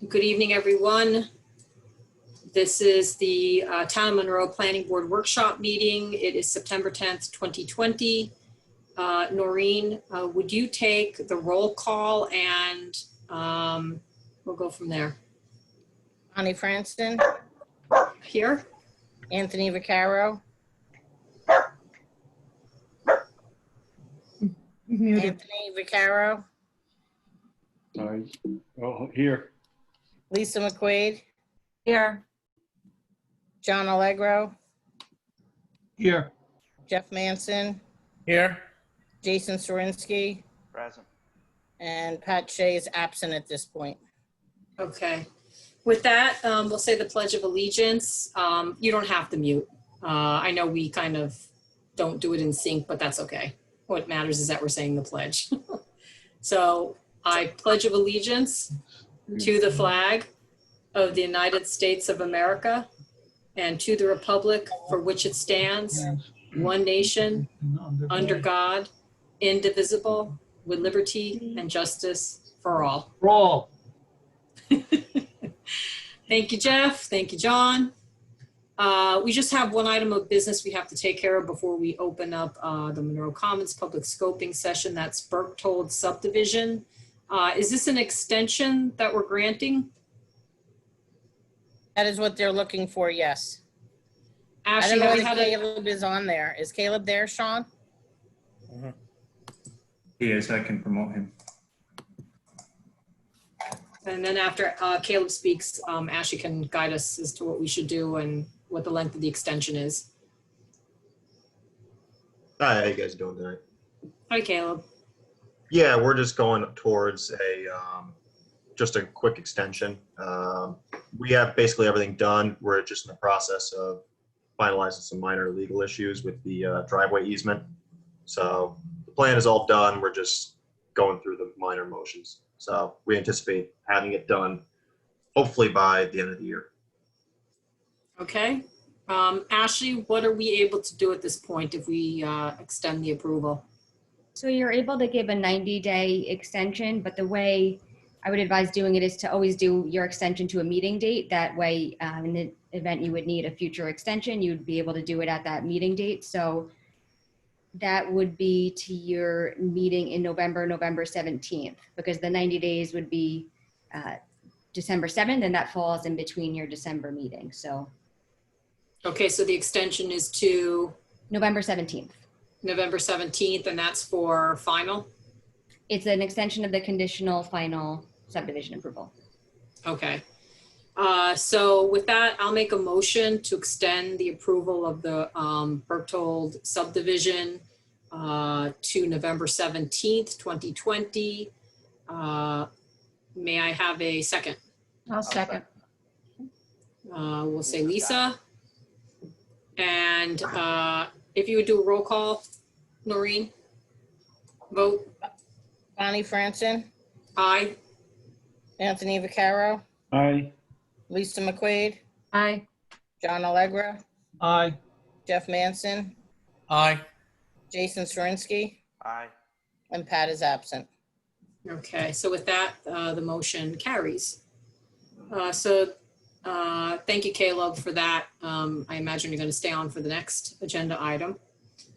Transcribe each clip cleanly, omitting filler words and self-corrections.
Good evening, everyone. This is the Town of Monroe Planning Board Workshop meeting. It is September 10th, 2020. Noreen, would you take the roll call and we'll go from there. Bonnie Franston. Here. Anthony Vaccaro. Anthony Vaccaro. Here. Lisa McQuaid. Here. John Allegro. Here. Jeff Manson. Here. Jason Sorinsky. Present. And Pat Shea is absent at this point. Okay. With that, we'll say the Pledge of Allegiance. You don't have to mute. I know we kind of don't do it in sync, but that's okay. What matters is that we're saying the pledge. So I pledge of allegiance to the flag of the United States of America and to the republic for which it stands, one nation, under God, indivisible, with liberty and justice for all. For all. Thank you, Jeff. Thank you, John. We just have one item of business we have to take care of before we open up the Monroe Commons public scoping session. That's Berchtold subdivision. Is this an extension that we're granting? That is what they're looking for, yes. Ashley, I don't know how if Caleb is on there. Is Caleb there, Sean? He is. I can promote him. And then after Caleb speaks, Ashley can guide us as to what we should do and what the length of the extension is. Hi, how you guys doing tonight? Hi, Caleb. Yeah, we're just going towards a just a quick extension. We have basically everything done. We're just in the process of finalizing some minor legal issues with the driveway easement. So the plan is all done. We're just going through the minor motions. So we anticipate having it done hopefully by the end of the year. Okay. Ashley, what are we able to do at this point if we extend the approval? So you're able to give a 90-day extension, but the way I would advise doing it is to always do your extension to a meeting date. That way, in the event you would need a future extension, you'd be able to do it at that meeting date. So that would be to your meeting in November 17th, because the 90 days would be December 7th, and that falls in between your December meeting. So. Okay, so the extension is to? November 17th. November 17th, and that's for final? It's an extension of the conditional final subdivision approval. Okay. So with that, I'll make a motion to extend the approval of the Berchtold subdivision to November 17th, 2020. May I have a second? I'll second. We'll say Lisa. And if you would do a roll call, Noreen, vote. Bonnie Franston. Aye. Anthony Vaccaro. Aye. Lisa McQuaid. Aye. John Allegro. Aye. Jeff Manson. Aye. Jason Sorinsky. Aye. And Pat is absent. Okay, so with that, the motion carries. Thank you, Caleb, for that. I imagine you're going to stay on for the next agenda item.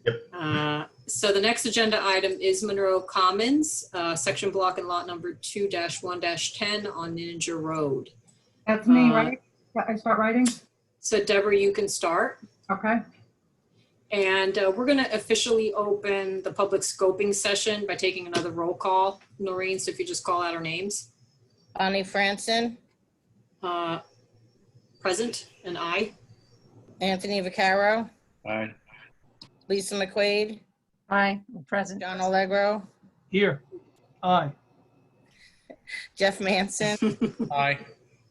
Yep. So the next agenda item is Monroe Commons, section block and lot number 2-1-10 on Ninja Road. That's me, right? I start writing? So Deborah, you can start. Okay. And we're going to officially open the public scoping session by taking another roll call. Noreen, so if you just call out our names. Bonnie Franston. Present, and aye. Anthony Vaccaro. Aye. Lisa McQuaid. Aye. Present. John Allegro. Here. Aye. Jeff Manson. Aye.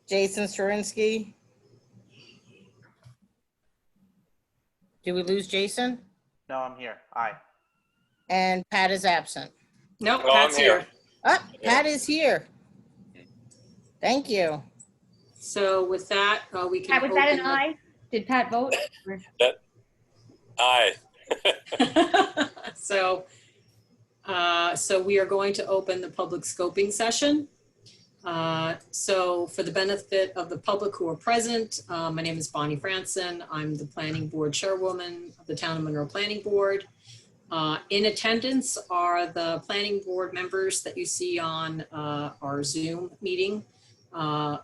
Jason Sorinsky. Did we lose Jason? No, I'm here. Aye. And Pat is absent. Nope, No, Pat's I'm here. here. Oh, Pat is here. Thank you. So with that, we can. Pat, was that an open aye? Did Pat vote? Aye. So we are going to open the public scoping session. So for the benefit of the public who are present, my name is Bonnie Franson. I'm the Planning Board Chairwoman of the Town of Monroe Planning Board. In attendance are the planning board members that you see on our Zoom meeting.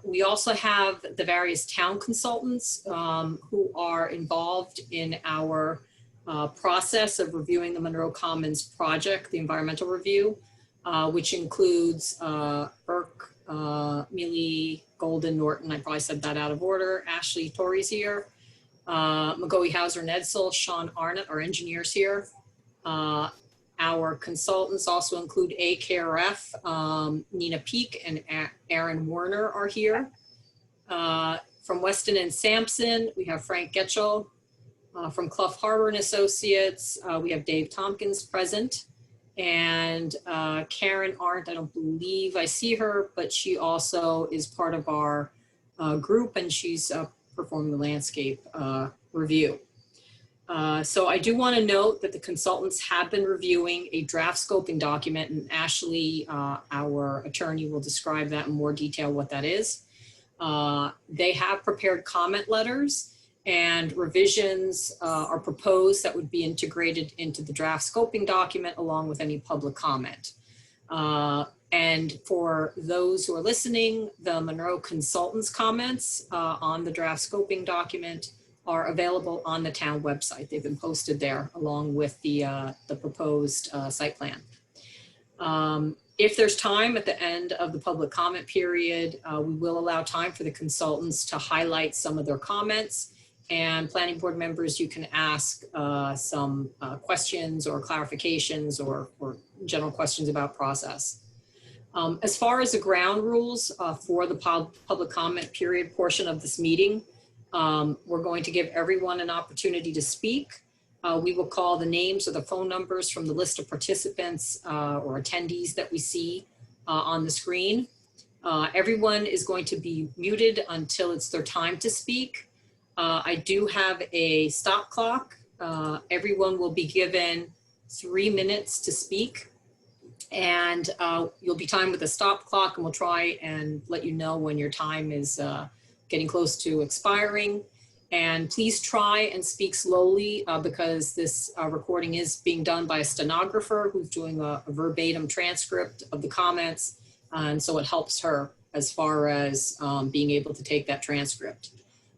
We also have the various town consultants who are involved in our process of reviewing the Monroe Commons project, the environmental review, which includes Burke, Mealy, Golden, Norton, I probably said that out of order, Ashley Torrey's here, McGoey, Hauser, Nedsel, Sean Arnott, our engineers here. Our consultants also include AKRF, Nina Peak and Aaron Warner are here. From Weston and Sampson, we have Frank Getchell. From Clough Harbor and Associates, we have Dave Tompkins present. And Karen Arndt, I don't believe I see her, but she also is part of our group, and she's performing the landscape review. So I do want to note that the consultants have been reviewing a draft scoping document, and Ashley, our attorney, will describe that in more detail what that is. They have prepared comment letters, and revisions are proposed that would be integrated into the draft scoping document along with any public comment. And for those who are listening, the Monroe consultants' comments on the draft scoping document are available on the town website. They've been posted there along with the proposed site plan. If there's time at the end of the public comment period, we will allow time for the consultants to highlight some of their comments. And planning board members, you can ask some questions or clarifications or general questions about process. As far as the ground rules for the public comment period portion of this meeting, we're going to give everyone an opportunity to speak. We will call the names or the phone numbers from the list of participants or attendees that we see on the screen. Everyone is going to be muted until it's their time to speak. I do have a stop clock. Everyone will be given 3 minutes to speak, and you'll be timed with a stop clock, and we'll try and let you know when your time is getting close to expiring. And please try and speak slowly because this recording is being done by a stenographer who's doing a verbatim transcript of the comments. And so it helps her as far as being able to take that transcript.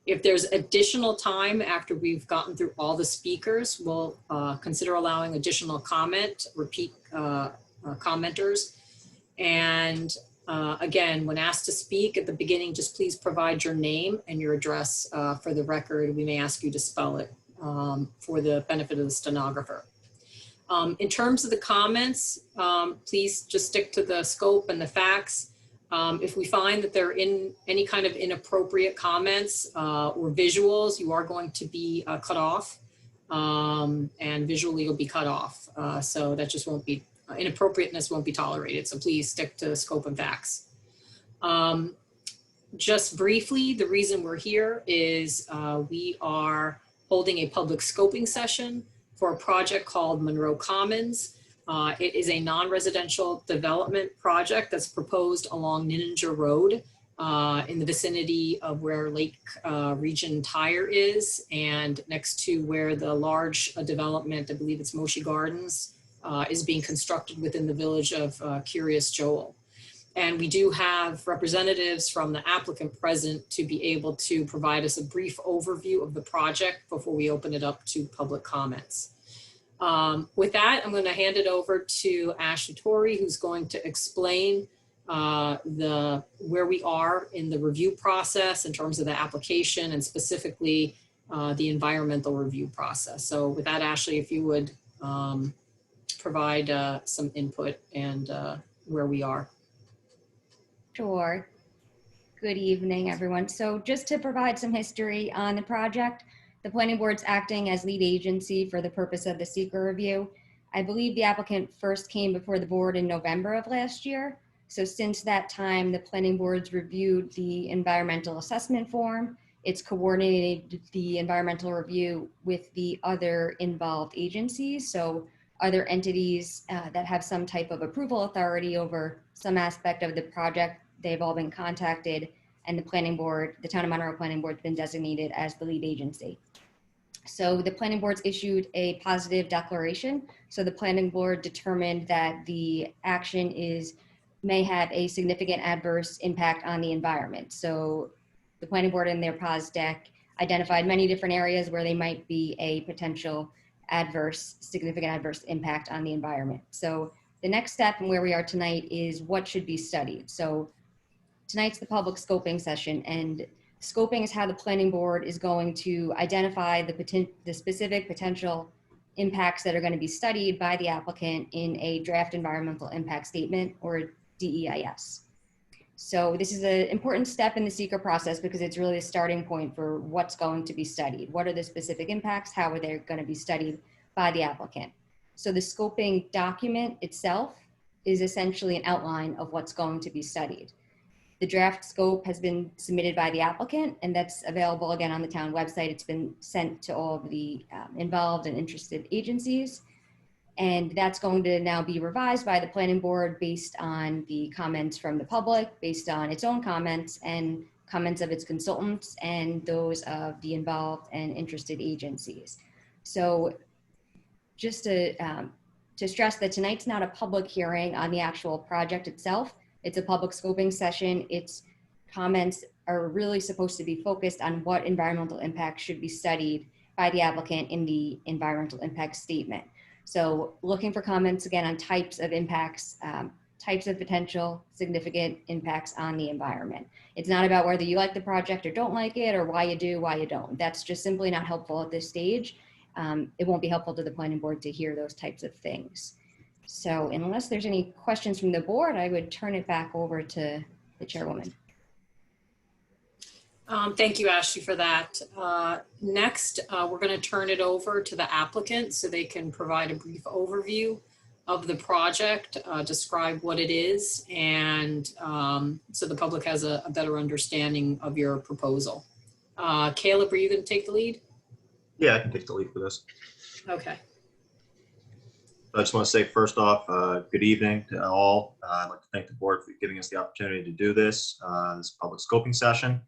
If there's additional time after we've gotten through all the speakers, we'll consider allowing additional repeat commenters. And again, when asked to speak at the beginning, just please provide your name and your address for the record. We may ask you to spell it for the benefit of the stenographer. In terms of the comments, please just stick to the scope and the facts. If we find that there are any kind of inappropriate comments or visuals, you are going to be cut off, and visually you'll be cut off. So that just won't be, inappropriateness won't be tolerated. So please stick to scope and facts. Just briefly, the reason we're here is we are holding a public scoping session for a project called Monroe Commons. It is a non-residential development project that's proposed along Ninninger Road in the vicinity of where Lake Region Tire is and next to where the large development, I believe it's Moshi Gardens, is being constructed within the village of Curious Joel. And we do have representatives from the applicant present to be able to provide us a brief overview of the project before we open it up to public comments. With that, I'm going to hand it over to Ashley Torrey, who's going to explain where we are in the review process in terms of the application and specifically the environmental review process. So with that, Ashley, if you would provide some input and where we are. Sure. Good evening, everyone. So just to provide some history on the project, the planning board's acting as lead agency for the purpose of the seeker review. I believe the applicant first came before the board in November of last year. So since that time, the planning board's reviewed the environmental assessment form. It's coordinated the environmental review with the other involved agencies. So other entities that have some type of approval authority over some aspect of the project they've all been contacted, and the planning board, the Town of Monroe Planning Board, has been designated as the lead agency. So the planning board's issued a positive declaration. So the planning board determined that the action may have a significant adverse impact on the environment. So the planning board in their pos deck identified many different areas where they might be a potential significant adverse impact on the environment. So the next step and where we are tonight is what should be studied. So tonight's the public scoping session, and scoping is how the planning board is going to identify the specific potential impacts that are going to be studied by the applicant in a draft environmental impact statement, or DEIS. So this is an important step in the seeker process because it's really a starting point for what's going to be studied. What are the specific impacts? How are they going to be studied by the applicant? So the scoping document itself is essentially an outline of what's going to be studied. The draft scope has been submitted by the applicant, and that's available again on the town website. It's been sent to all of the involved and interested agencies. And that's going to now be revised by the planning board based on the comments from the public, based on its own comments and comments of its consultants and those of the involved and interested agencies. So just to stress that tonight's not a public hearing on the actual project itself. It's a public scoping session. Its comments are really supposed to be focused on what environmental impact should be studied by the applicant in the environmental impact statement. So looking for comments again on types of impacts, types of potential significant impacts on the environment. It's not about whether you like the project or don't like it, or why you do, why you don't. That's just simply not helpful at this stage. It won't be helpful to the planning board to hear those types of things. So unless there's any questions from the board, I would turn it back over to the chairwoman. Thank you, Ashley, for that. Next, we're going to turn it over to the applicant so they can provide a brief overview of the project, describe what it is, and so the public has a better understanding of your proposal. Caleb, are you going to take the lead? Yeah, I can take the lead for this. Okay. I just want to say first off, good evening to all. I'd like to thank the board for giving us the opportunity to do this public scoping session.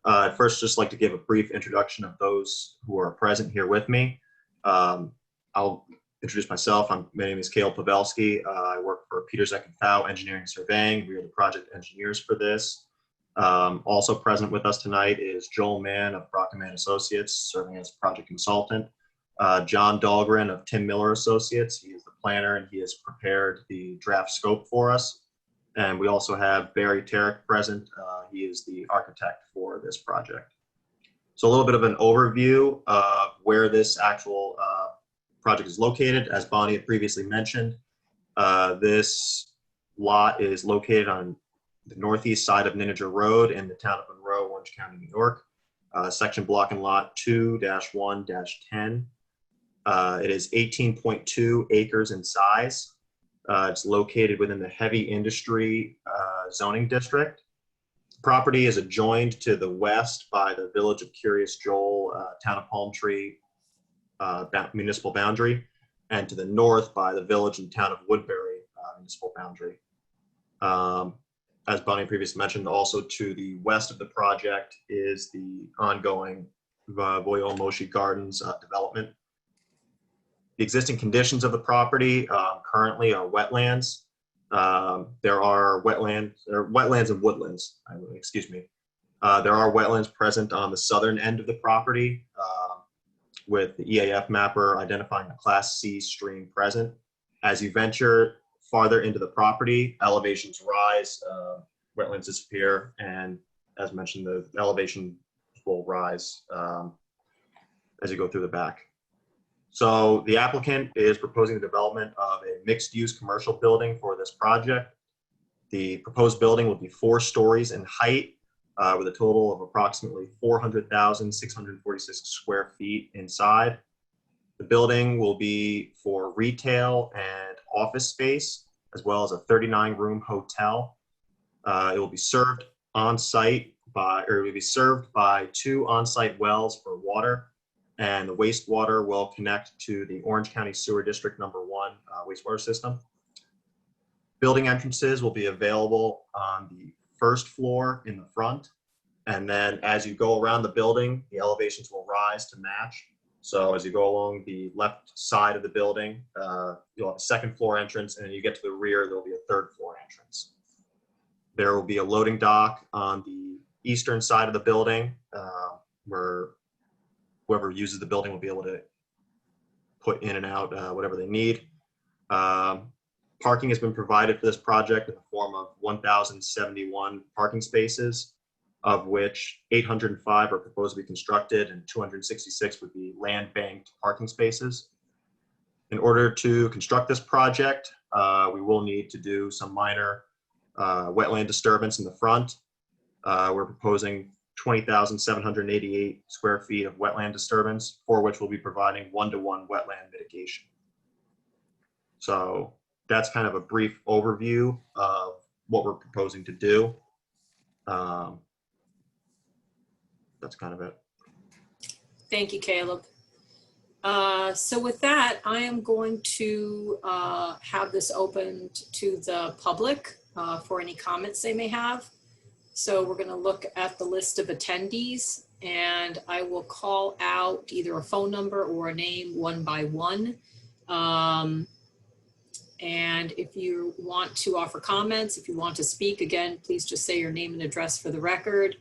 I'd first just like to give a brief introduction of those who are present here with me. I'll introduce myself. My name is Caleb Pavelski. I work for Peters Eckenthau Engineering Surveying. We are the project engineers for this. Also present with us tonight is Joel Mann of Brockman Associates, serving as project consultant. John Dahlgren of Tim Miller Associates. He is the planner and he has prepared the draft scope for us. And we also have Barry Tarrick present. He is the architect for this project. So a little bit of an overview of where this actual project is located. As Bonnie had previously mentioned, this lot is located on the northeast side of Ninninger Road in the town of Monroe, Orange County, New York. Section block and lot 2-1-10. It is 18.2 acres in size. It's located within the heavy industry zoning district. Property is adjoined to the west by the Village of Curious Joel, Town of Palm Tree municipal boundary, and to the north by the Village and Town of Woodbury municipal boundary. As Bonnie previously mentioned, also to the west of the project is the ongoing Voyo Moshi Gardens development. The existing conditions of the property currently are wetlands. There are wetlands and woodlands, excuse me. There are wetlands present on the southern end of the property with the EAF mapper identifying a Class C stream present. As you venture farther into the property, elevations rise, wetlands disappear, and as mentioned, the elevation will rise as you go through the back. So the applicant is proposing the development of a mixed-use commercial building for this project. The proposed building will be 4 stories in height with a total of approximately 400,646 square feet inside. The building will be for retail and office space, as well as a 39-room hotel. It will be served on site by 2 on-site wells for water, and the wastewater will connect to the Orange County Sewer District #1 wastewater system. Building entrances will be available on the first floor in the front. And then as you go around the building, the elevations will rise to match. So as you go along the left side of the building, you'll have a second floor entrance, and then you get to the rear, there'll be a third floor entrance. There will be a loading dock on the eastern side of the building, where whoever uses the building will be able to put in and out whatever they need. Parking has been provided for this project in the form of 1,071 parking spaces, of which 805 are proposed to be constructed and 266 would be land banked parking spaces. In order to construct this project, we will need to do some minor wetland disturbance in the front. We're proposing 20,788 square feet of wetland disturbance, for which we'll be providing one-to-one wetland mitigation. So that's kind of a brief overview of what we're proposing to do. That's kind of it. Thank you, Caleb. So with that, I am going to have this opened to the public for any comments they may have. So we're going to look at the list of attendees, and I will call out either a phone number or a name one by one. And if you want to offer comments, if you want to speak, again, please just say your name and address for the record.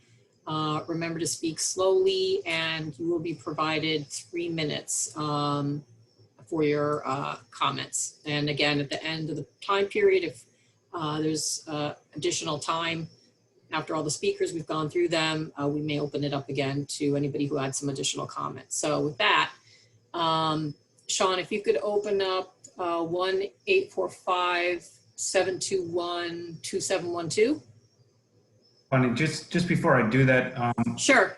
Remember to speak slowly, and you will be provided 3 minutes for your comments. And again, at the end of the time period, if there's additional time after all the speakers, we've gone through them, we may open it up again to anybody who had some additional comments. So with that, Sean, if you could open up 1-845-721-2712. Funny, just before I do that, Sure.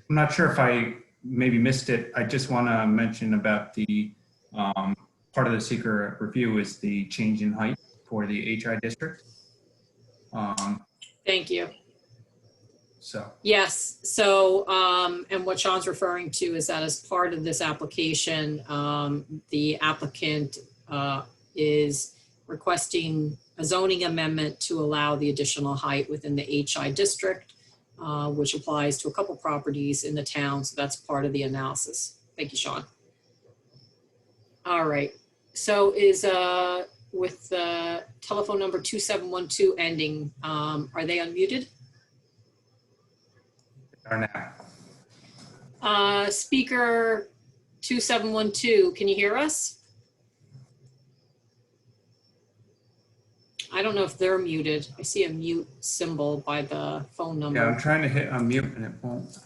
I'm not sure if I maybe missed it. I just want to mention about the part of the seeker review is the change in height for the HI district. Thank you. So Yes. So, and what Sean's referring to is that as part of this application, the applicant is requesting a zoning amendment to allow the additional height within the HI district, which applies to a couple properties in the town. So that's part of the analysis. Thank you, Sean. All right. So is with the telephone number 2712 ending, are they unmuted? are now. Speaker 2712, can you hear us? I don't know if they're muted. I see a mute symbol by the phone number. Yeah, I'm trying to hit unmute and it won't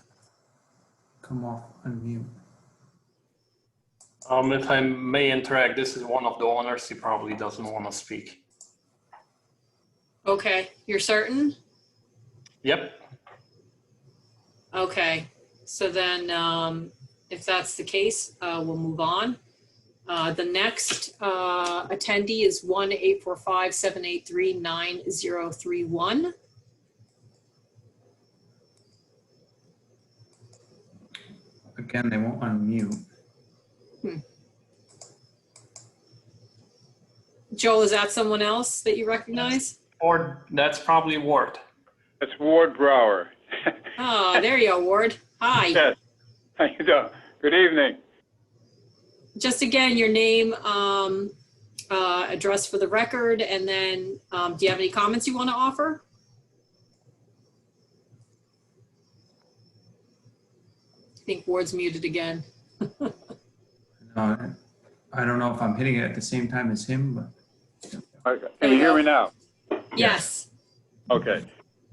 come off unmute. If I may interact, this is one of the owners. He probably doesn't want to speak. Okay, you're certain? Yep. Okay, so then if that's the case, we'll move on. The next attendee is 1-845-783-9031. Again, they won't unmute. Joel, is that someone else that you recognize? Or that's probably Ward. That's Ward Brower. Oh, there you go, Ward. Hi. Yes. How you doing? Good evening. Just again, your name, address for the record, and then do you have any comments you want to offer? I think Ward's muted again. No, I don't know if I'm hitting it at the same time as him, but. Okay. Can you hear me now? Yes. Okay.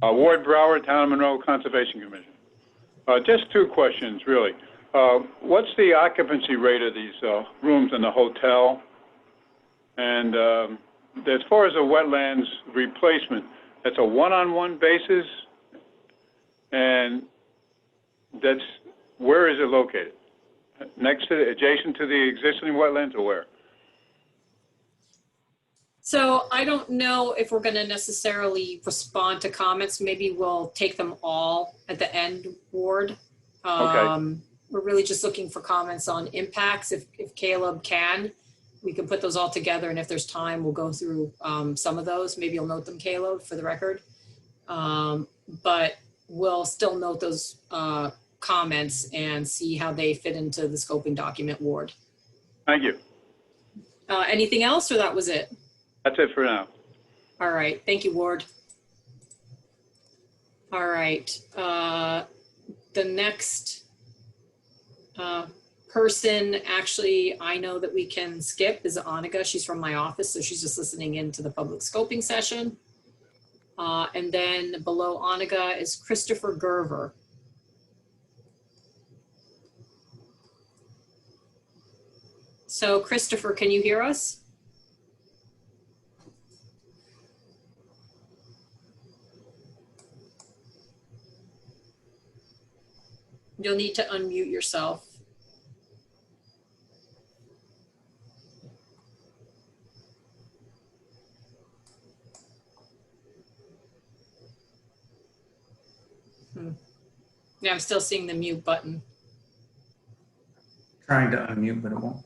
Ward Brower, Town of Monroe Conservation Commission. Just two questions, really. What's the occupancy rate of these rooms in the hotel? And as far as the wetlands replacement, that's a one-on-one basis, and that's, where is it located? Next to, adjacent to the existing wetlands, or where? So I don't know if we're going to necessarily respond to comments. Maybe we'll take them all at the end, Ward. Okay. We're really just looking for comments on impacts. If Caleb can, we can put those all together. And if there's time, we'll go through some of those. Maybe you'll note them, Caleb, for the record. But we'll still note those comments and see how they fit into the scoping document, Ward. Thank you. Anything else, or that was it? That's it for now. All right, thank you, Ward. All right, the next person, actually, I know that we can skip is Annika. She's from my office, so she's just listening in to the public scoping session. And then below Annika is Christopher Gerver. So Christopher, can you hear us? You'll need to unmute yourself. Yeah, I'm still seeing the mute button. Trying to unmute, but it won't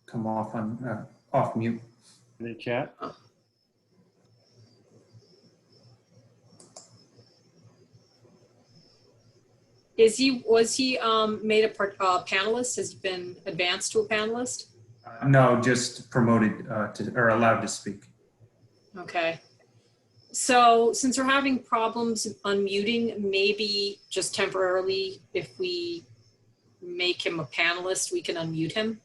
come off on off mute. In the chat. Was he made a panelist? Has he been advanced to a panelist? No, just promoted or allowed to speak. Okay. So since we're having problems unmuting, maybe just temporarily, if we make him a panelist, we can unmute him.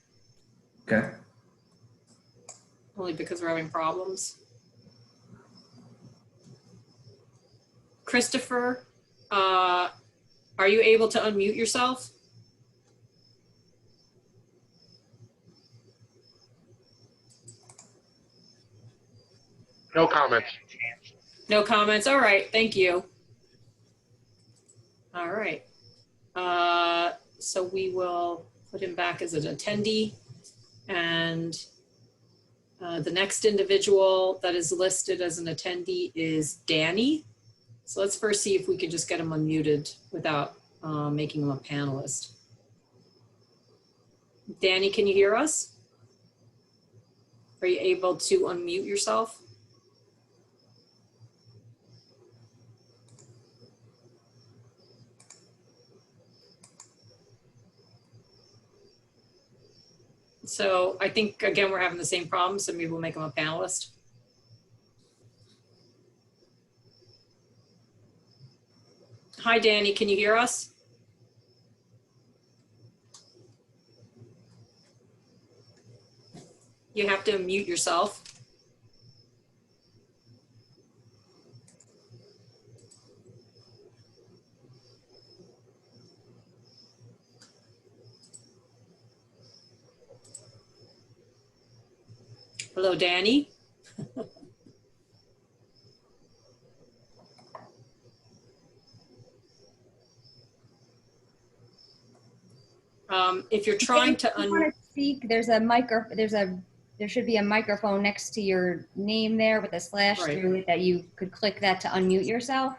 Okay. Only because we're having problems. Christopher, are you able to unmute yourself? No comments. No comments. All right. Thank you. All right. So we will put him back as an attendee. And the next individual that is listed as an attendee is Danny. So let's first see if we can just get him unmuted without making him a panelist. Danny, can you hear us? Are you able to unmute yourself? So I think, again, we're having the same problem, so maybe we'll make him a panelist. Hi, Danny, can you hear us? You have to mute yourself. Hello, Danny. If you're trying to If you want to speak, there should be a microphone next to your name there with a slash Right. through it that you could click that to unmute yourself.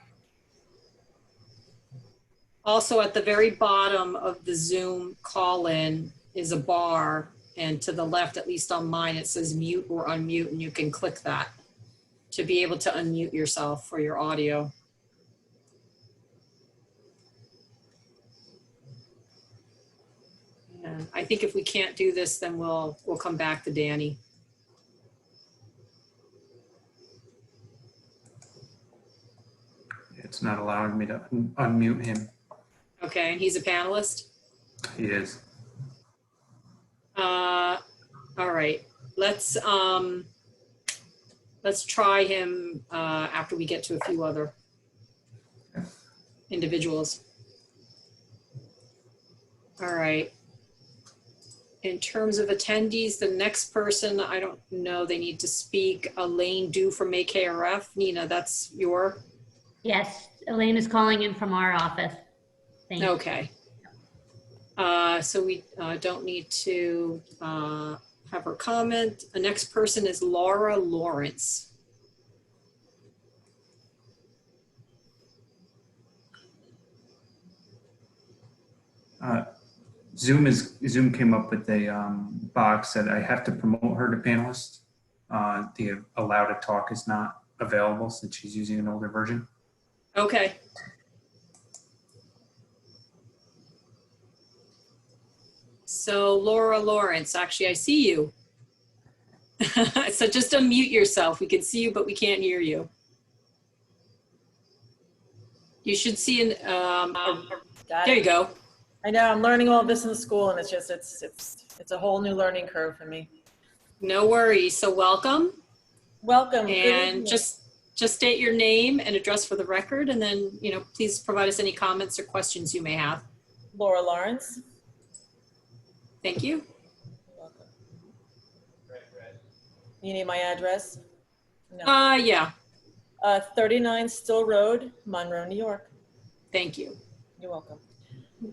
Also, at the very bottom of the Zoom call-in is a bar, and to the left, at least on mine, it says mute or unmute, and you can click that to be able to unmute yourself for your audio. And I think if we can't do this, then we'll come back to Danny. It's not allowing me to unmute him. Okay, and he's a panelist? He is. All right, let's try him after we get to a few other individuals. All right. In terms of attendees, the next person, I don't know, they need to speak. Elaine Du from AKRF. Nina, that's your? Yes, Elaine is calling in from our office. Thank you. Okay. So we don't need to have her comment. The next person is Laura Lawrence. Zoom came up with a box that I have to promote her to panelist. The allow to talk is not available since she's using an older version. Okay. So Laura Lawrence, actually, I see you. So just unmute yourself. We can see you, but we can't hear you. You should see Got there it. you go. I know, I'm learning all this in school, and it's just, it's a whole new learning curve for me. No worries. So welcome. Welcome. Good And evening. just state your name and address for the record, and then, please provide us any comments or questions you may have. Laura Lawrence. Thank you. Welcome. You need my address? No. Yeah. 39 Still Road, Monroe, New York. Thank you. You're welcome.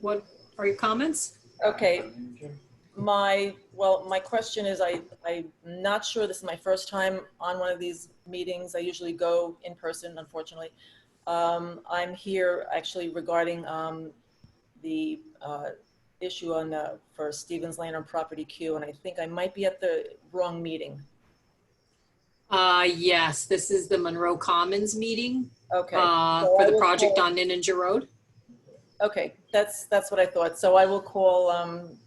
What are your comments? Okay. My question is, I'm not sure, this is my first time on one of these meetings. I usually go in person, unfortunately. I'm here actually regarding the issue for Stevens Lane on Property Q, and I think I might be at the wrong meeting. Yes, this is the Monroe Commons meeting. Okay. For the project on Ninninger Road. Okay, that's what I thought. So I will call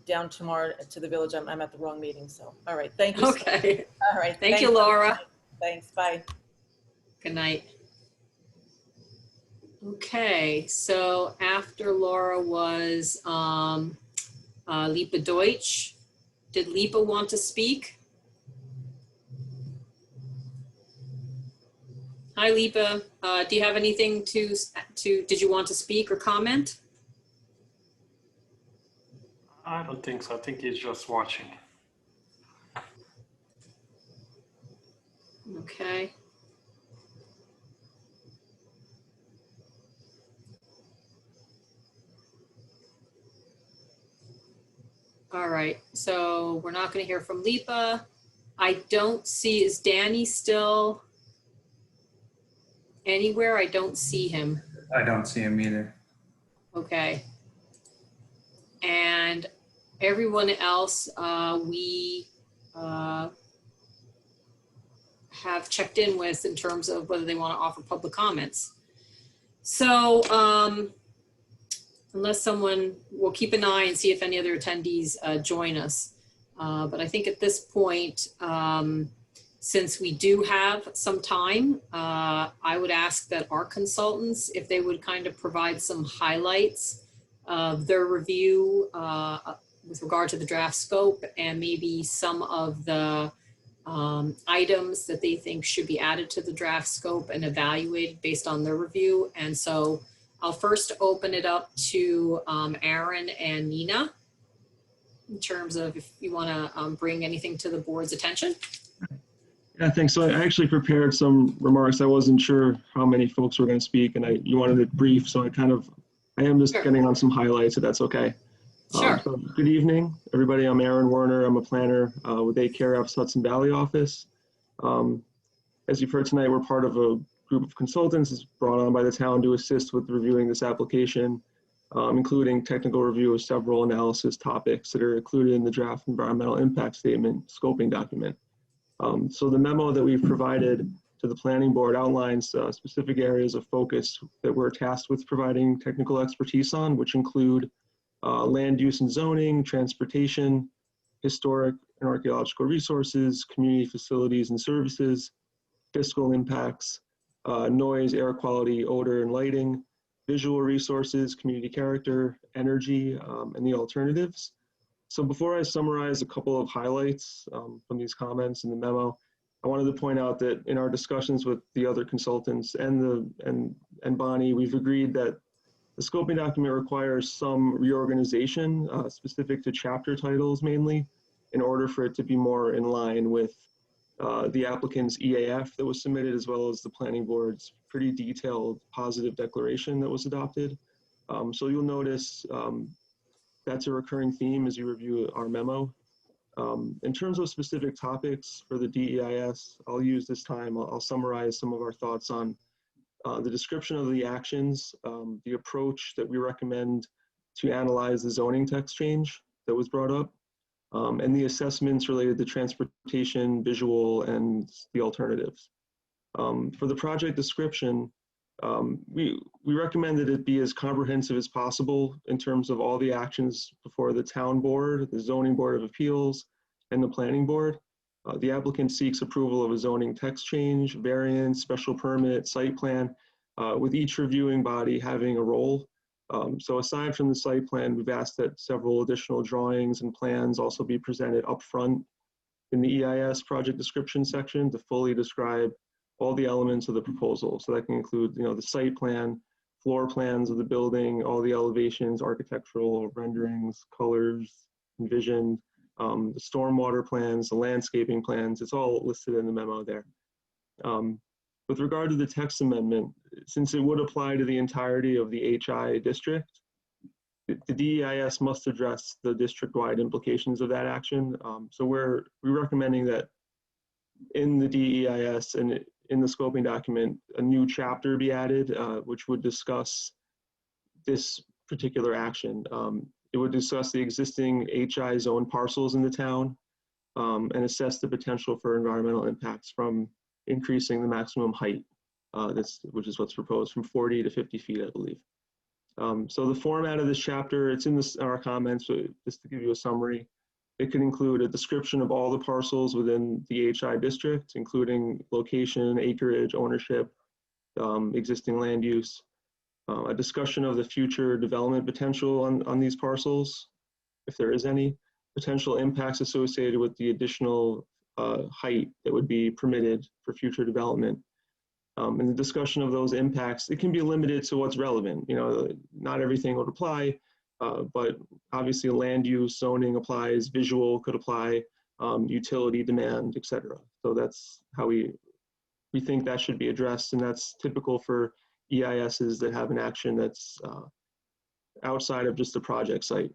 down tomorrow to the village. I'm at the wrong meeting, so all right. Thank you. Okay. All right. Thank you, Laura. Thanks. Bye. Good night. Okay, so after Laura was Lipa Deutsch. Did Lipa want to speak? Hi, Lipa. Do you have anything did you want to speak or comment? I don't think so. I think he's just watching. Okay. All right, so we're not going to hear from Lipa. I don't see, is Danny still anywhere? I don't see him. I don't see him either. Okay. And everyone else, we have checked in with in terms of whether they want to offer public comments. So unless someone, we'll keep an eye and see if any other attendees join us. But I think at this point, since we do have some time, I would ask that our consultants, if they would kind of provide some highlights of their review with regard to the draft scope and maybe some of the items that they think should be added to the draft scope and evaluated based on their review. And so I'll first open it up to Aaron and Nina in terms of if you want to bring anything to the board's attention. Yeah, thanks. So I actually prepared some remarks. I wasn't sure how many folks were going to speak, and you wanted it brief, so I am just getting on some highlights, if that's okay. Sure. So good evening, everybody. I'm Aaron Werner. I'm a planner with AKRF's Hudson Valley office. As you've heard tonight, we're part of a group of consultants is brought on by the town to assist with reviewing this application, including technical review of several analysis topics that are included in the draft environmental impact statement scoping document. So the memo that we've provided to the planning board outlines specific areas of focus that we're tasked with providing technical expertise on, which include land use and zoning, transportation, historic and archaeological resources, community facilities and services, fiscal impacts, noise, air quality, odor and lighting, visual resources, community character, energy, and the alternatives. So before I summarize a couple of highlights from these comments in the memo, I wanted to point out that in our discussions with the other consultants and Bonnie, we've agreed that the scoping document requires some reorganization specific to chapter titles mainly in order for it to be more in line with the applicant's EAF that was submitted, as well as the planning board's pretty detailed positive declaration that was adopted. So you'll notice that's a recurring theme as you review our memo. In terms of specific topics for the DEIS, I'll use this time, I'll summarize some of our thoughts on the description of the actions, the approach that we recommend to analyze the zoning text change that was brought up, and the assessments related to transportation, visual, and the alternatives. For the project description, we recommend that it be as comprehensive as possible in terms of all the actions before the town board, the zoning board of appeals, and the planning board. The applicant seeks approval of a zoning text change, variance, special permit, site plan, with each reviewing body having a role. So aside from the site plan, we've asked that several additional drawings and plans also be presented upfront in the EIS project description section to fully describe all the elements of the proposal. So that can include, the site plan, floor plans of the building, all the elevations, architectural renderings, colors, envisioned, the stormwater plans, the landscaping plans. It's all listed in the memo there. With regard to the text amendment, since it would apply to the entirety of the HI district, the DEIS must address the district-wide implications of that action. So we're recommending that in the DEIS and in the scoping document, a new chapter be added, which would discuss this particular action. It would discuss the existing HI zone parcels in the town and assess the potential for environmental impacts from increasing the maximum height, which is what's proposed, from 40 to 50 feet, I believe. So the format of this chapter, it's in our comments, so just to give you a summary. It could include a description of all the parcels within the HI district, including location, acreage, ownership, existing land use, a discussion of the future development potential on these parcels, if there is any, potential impacts associated with the additional height that would be permitted for future development. And the discussion of those impacts, it can be limited to what's relevant. Not everything would apply, but obviously land use, zoning applies, visual could apply, utility demand, etc. So that's how we think that should be addressed, and that's typical for EISs that have an action that's outside of just the project site.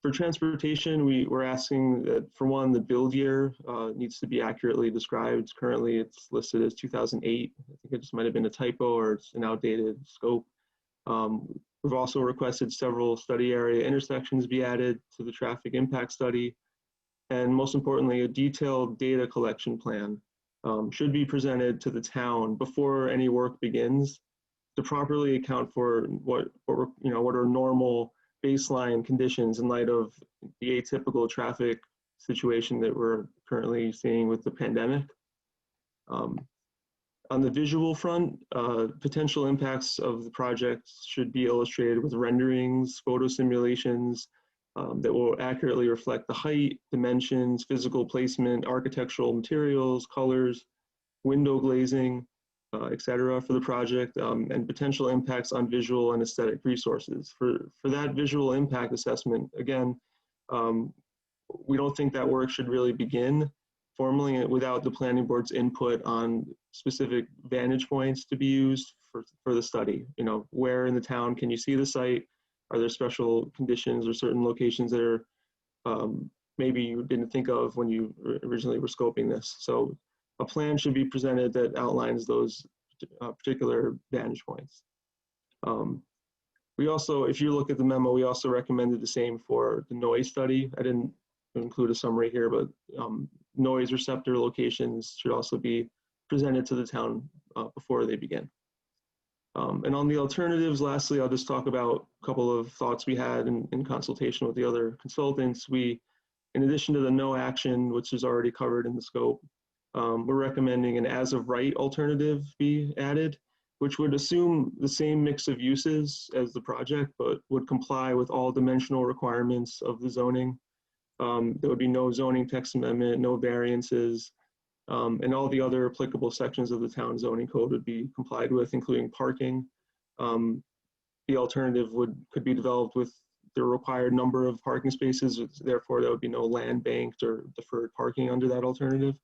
For transportation, we're asking that, for one, the build year needs to be accurately described. Currently, it's listed as 2008. I think it just might have been a typo or it's an outdated scope. We've also requested several study area intersections be added to the traffic impact study. And most importantly, a detailed data collection plan should be presented to the town before any work begins to properly account for what are normal baseline conditions in light of the atypical traffic situation that we're currently seeing with the pandemic. On the visual front, potential impacts of the project should be illustrated with renderings, photo simulations that will accurately reflect the height, dimensions, physical placement, architectural materials, colors, window glazing, etc. for the project, and potential impacts on visual and aesthetic resources. For that visual impact assessment, again, we don't think that work should really begin formally without the planning board's input on specific vantage points to be used for the study. Where in the town can you see the site? Are there special conditions or certain locations that are maybe you didn't think of when you originally were scoping this? So a plan should be presented that outlines those particular vantage points. We also, if you look at the memo, we also recommended the same for the noise study. I didn't include a summary here, but noise receptor locations should also be presented to the town before they begin. And on the alternatives, lastly, I'll just talk about a couple of thoughts we had in consultation with the other consultants. In addition to the no action, which is already covered in the scope, we're recommending an as of right alternative be added, which would assume the same mix of uses as the project, but would comply with all dimensional requirements of the zoning. There would be no zoning text amendment, no variances, and all the other applicable sections of the town zoning code would be complied with, including parking. The alternative could be developed with the required number of parking spaces, therefore there would be no land banked or deferred parking under that alternative.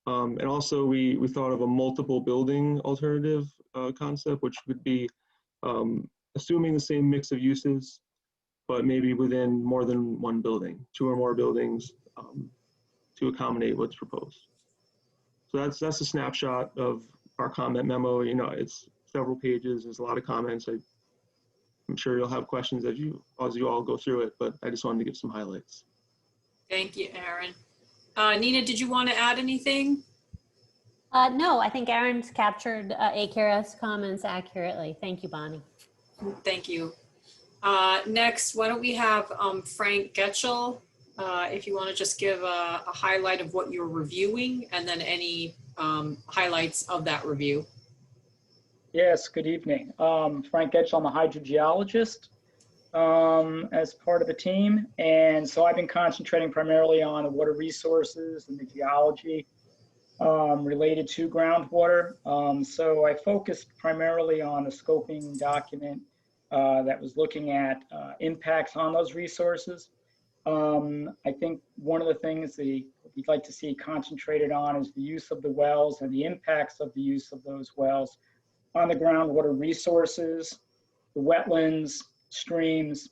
And also we thought of a multiple building alternative concept, which would be assuming the same mix of uses, but maybe within more than one building, 2 or more buildings to accommodate what's proposed. So that's a snapshot of our comment memo. It's several pages, there's a lot of comments. I'm sure you'll have questions as you all go through it, but I just wanted to give some highlights. Thank you, Aaron. Nina, did you want to add anything? No, I think Aaron's captured ACARES comments accurately. Thank you, Bonnie. Thank you. Next, why don't we have Frank Getchell, if you want to just give a highlight of what you're reviewing and then any highlights of that review. Yes, good evening. Frank Getchell, I'm a hydrogeologist as part of the team. And so I've been concentrating primarily on the water resources and the geology related to groundwater. So I focused primarily on a scoping document that was looking at impacts on those resources. I think one of the things we'd like to see concentrated on is the use of the wells and the impacts of the use of those wells on the groundwater resources, the wetlands, streams,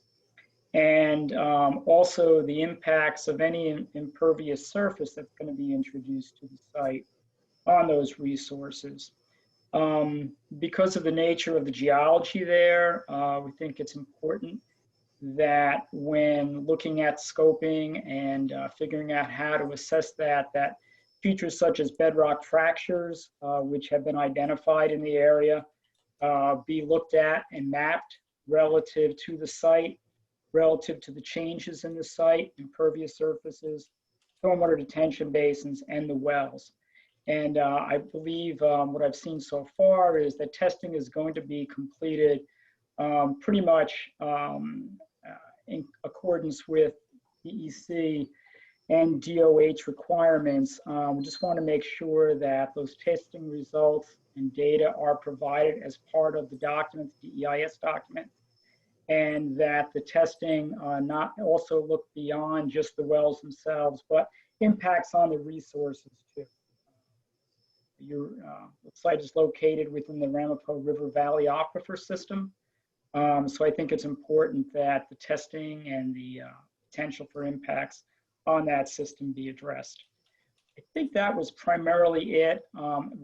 and also the impacts of any impervious surface that's going to be introduced to the site on those resources. Because of the nature of the geology there, we think it's important that when looking at scoping and figuring out how to assess that features such as bedrock fractures, which have been identified in the area, be looked at and mapped relative to the site, relative to the changes in the site, impervious surfaces, stormwater detention basins, and the wells. And I believe what I've seen so far is that testing is going to be completed pretty much in accordance with DEC and DOH requirements. We just want to make sure that those testing results and data are provided as part of the document, the EIS document, and that the testing not also look beyond just the wells themselves, but impacts on the resources too. Your site is located within the Ramapo River Valley Aquifer System. So I think it's important that the testing and the potential for impacts on that system be addressed. I think that was primarily it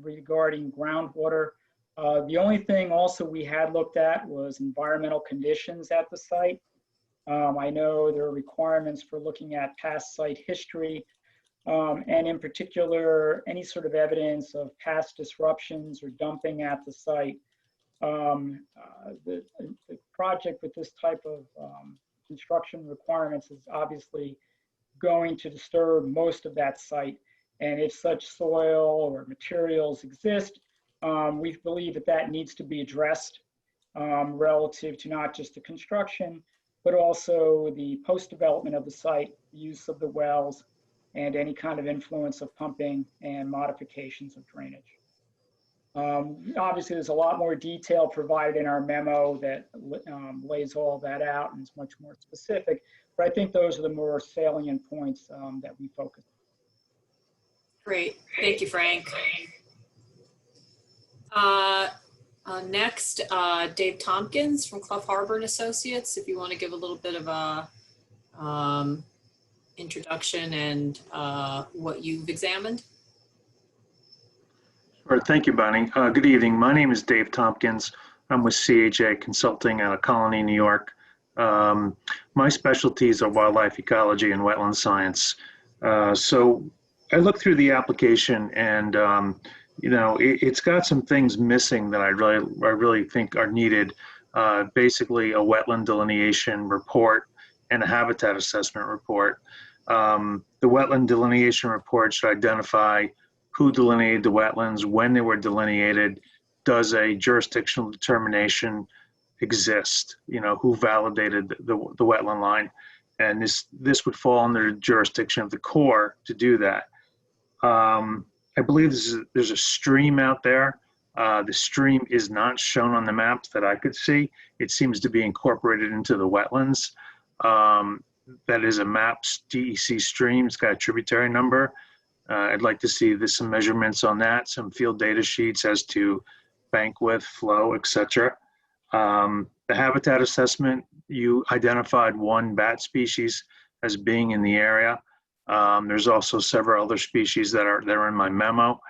regarding groundwater. The only thing also we had looked at was environmental conditions at the site. I know there are requirements for looking at past site history, and in particular, any sort of evidence of past disruptions or dumping at the site. The project with this type of construction requirements is obviously going to disturb most of that site. And if such soil or materials exist, we believe that that needs to be addressed relative to not just the construction, but also the post-development of the site, the use of the wells, and any kind of influence of pumping and modifications of drainage. Obviously, there's a lot more detail provided in our memo that lays all that out and is much more specific, but I think those are the more salient points that we focus on. Great, thank you, Frank. Next, Dave Tompkins from Clough Harbor and Associates, if you want to give a little bit of a introduction and what you've examined. Sure. Thank you, Bonnie. Good evening. My name is Dave Tompkins. I'm with CHA Consulting out of Colony, New York. My specialties are wildlife ecology and wetland science. So I looked through the application and, you know, it's got some things missing that I really think are needed. Basically, a wetland delineation report and a habitat assessment report. The wetland delineation report should identify who delineated the wetlands, when they were delineated, does a jurisdictional determination exist, you know, who validated the wetland line. And this would fall under the jurisdiction of the Corps to do that. I believe there's a stream out there. The stream is not shown on the maps that I could see. It seems to be incorporated into the wetlands. That is a MAPS DEC stream. It's got a tributary number. I'd like to see some measurements on that, some field data sheets as to bank width, flow, etc. The habitat assessment, you identified one bat species as being in the area. There's also several other species that are in my memo.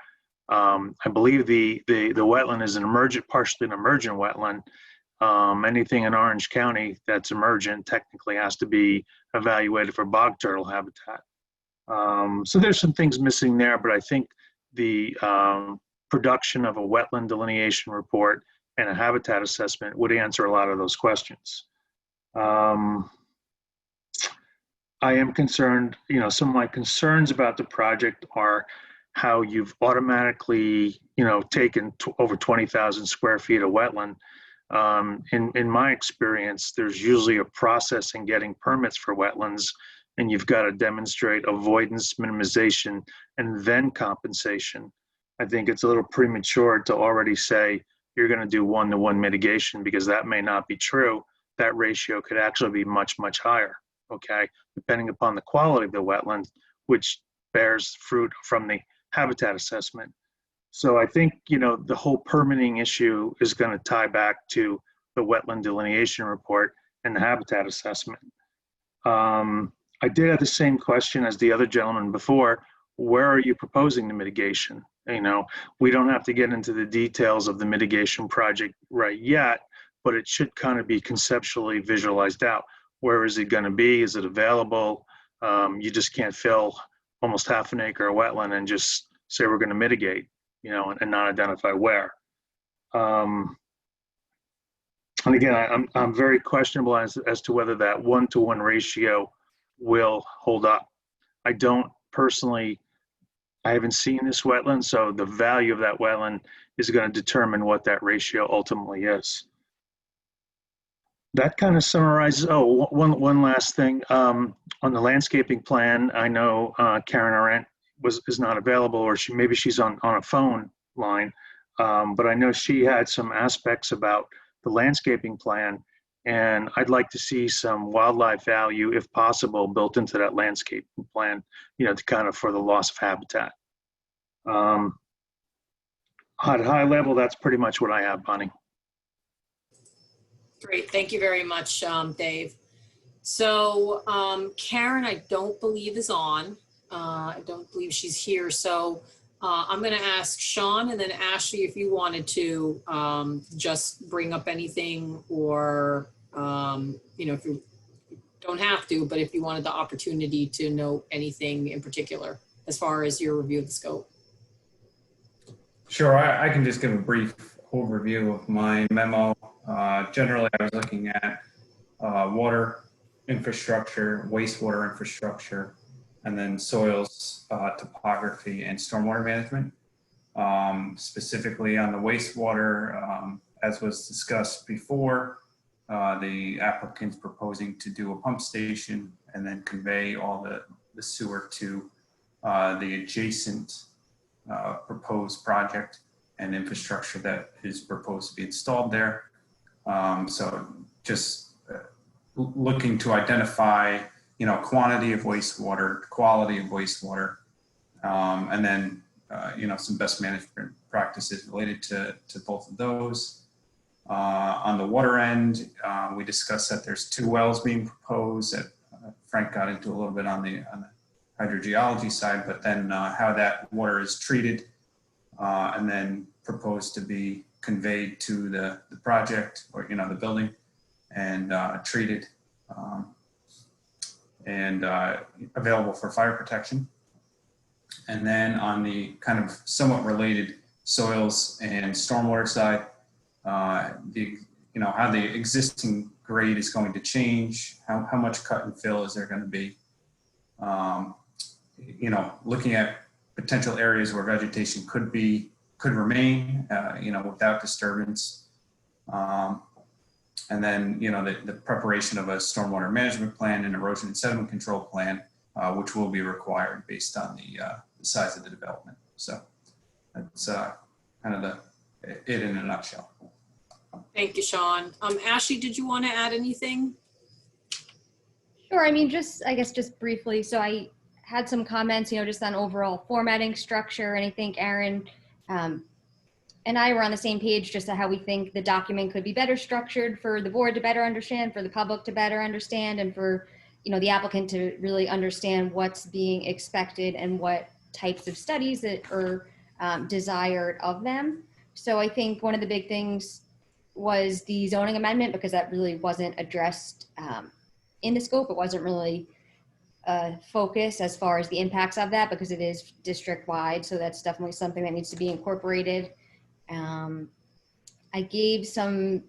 I believe the wetland is an emergent, partially an emergent wetland. Anything in Orange County that's emergent technically has to be evaluated for bog turtle habitat. So there's some things missing there, but I think the production of a wetland delineation report and a habitat assessment would answer a lot of those questions. I am concerned, some of my concerns about the project are how you've automatically, taken over 20,000 square feet of wetland. In my experience, there's usually a process in getting permits for wetlands, and you've got to demonstrate avoidance, minimization, and then compensation. I think it's a little premature to already say you're going to do one-to-one mitigation, because that may not be true. That ratio could actually be much, much higher, okay, depending upon the quality of the wetland, which bears fruit from the habitat assessment. So I think, the whole permitting issue is going to tie back to the wetland delineation report and the habitat assessment. I did have the same question as the other gentleman before. Where are you proposing the mitigation? We don't have to get into the details of the mitigation project right yet, but it should kind of be conceptually visualized out. Where is it going to be? Is it available? You just can't fill almost half an acre of wetland and just say we're going to mitigate, and not identify where. And again, I'm very questionable as to whether that one-to-one ratio will hold up. I don't personally, I haven't seen this wetland, so the value of that wetland is going to determine what that ratio ultimately is. That kind of summarizes, one last thing. On the landscaping plan, I know Karen Arendt is not available, or maybe she's on a phone line, but I know she had some aspects about the landscaping plan, and I'd like to see some wildlife value, if possible, built into that landscaping plan, to kind of for the loss of habitat. At a high level, that's pretty much what I have, Bonnie. Great, thank you very much, Dave. So Karen, I don't believe is on. I don't believe she's here. So I'm gonna ask Sean and then Ashley if you wanted to just bring up anything, or if you don't have to, but if you wanted the opportunity to note anything in particular as far as your review of the scope. Sure, I can just give a brief overview of my memo. Generally, I was looking at water infrastructure, wastewater infrastructure, and then soils, topography, and stormwater management. Specifically on the wastewater, as was discussed before, the applicant's proposing to do a pump station and then convey all the sewer to the adjacent proposed project and infrastructure that is proposed to be installed there. So just looking to identify, quantity of wastewater, quality of wastewater, and then, some best management practices related to both of those. On the water end, we discussed that there's 2 wells being proposed that Frank got into a little bit on the hydrogeology side, but then how that water is treated and then proposed to be conveyed to the project, or the building, and treated and available for fire protection. And then on the kind of somewhat related soils and stormwater side, how the existing grade is going to change, how much cut and fill is there going to be, looking at potential areas where vegetation could remain, without disturbance. And then, the preparation of a stormwater management plan and erosion and sediment control plan, which will be required based on the size of the development. So that's kind of it in a nutshell. Thank you, Sean. Ashley, did you want to add anything? Sure. I mean, I guess just briefly. So I had some comments, just on overall formatting, structure, and I think Aaron and I were on the same page just on how we think the document could be better structured for the board to better understand, for the public to better understand, and for the applicant to really understand what's being expected and what types of studies that are desired of them. So I think one of the big things was the zoning amendment, because that really wasn't addressed in the scope. It wasn't really focus as far as the impacts of that, because it is district-wide, so that's definitely something that needs to be incorporated. I gave some,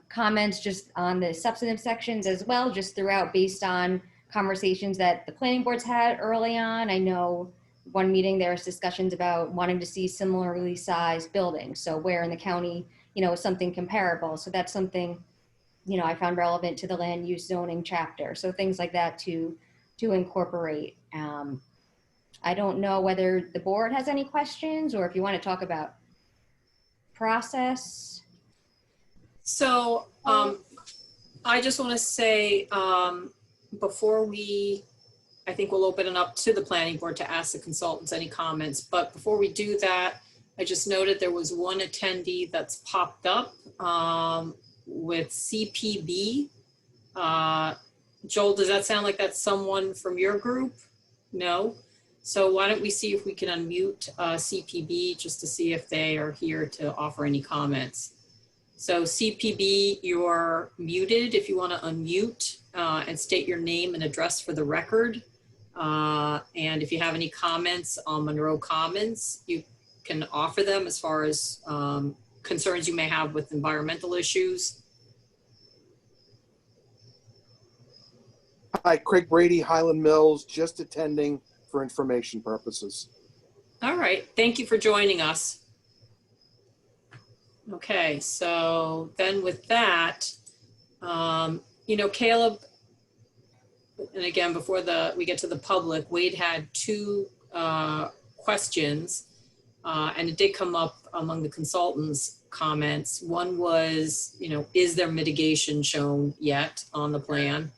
comments just on the substantive sections as well, just throughout based on conversations that the planning boards had early on. I know one meeting there was discussions about wanting to see similarly sized buildings. So where in the county, something comparable. So that's something, I found relevant to the land use zoning chapter. So things like that to incorporate. I don't know whether the board has any questions or if you want to talk about process. So I just want to say, before I think we'll open it up to the planning board to ask the consultants any comments. But before we do that, I just noted there was one attendee that's popped up with CPB. Joel, does that sound like that's someone from your group? No? So why don't we see if we can unmute CPB just to see if they are here to offer any comments. So CPB, you're muted if you want to unmute and state your name and address for the record. And if you have any comments on Monroe Commons, you can offer them as far as concerns you may have with environmental issues. Hi, Craig Brady, Highland Mills, just attending for information purposes. All right, thank you for joining us. Okay, so then with that, Caleb, and again, before we get to the public, Wade had two questions, and it did come up among the consultants' comments. One was, is there mitigation shown yet on the plan?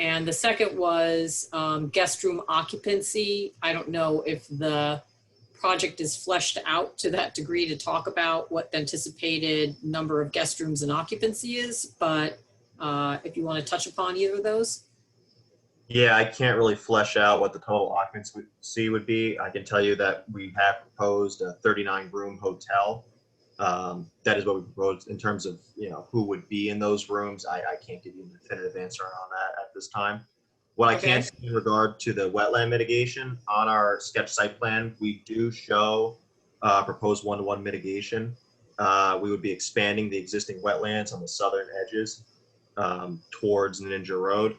And the second was guest room occupancy. I don't know if the project is fleshed out to that degree to talk about what the anticipated number of guest rooms and occupancy is, but if you want to touch upon either of those. Yeah, I can't really flesh out what the total occupancy would be. I can tell you that we have proposed a 39-room hotel. That is what we proposed in terms of, who would be in those rooms. I can't give you a definitive answer on that at this time. What I can say in regard to the wetland mitigation, on our sketch site plan, we do show proposed one-to-one mitigation. We would be expanding the existing wetlands on the southern edges towards Ninja Road.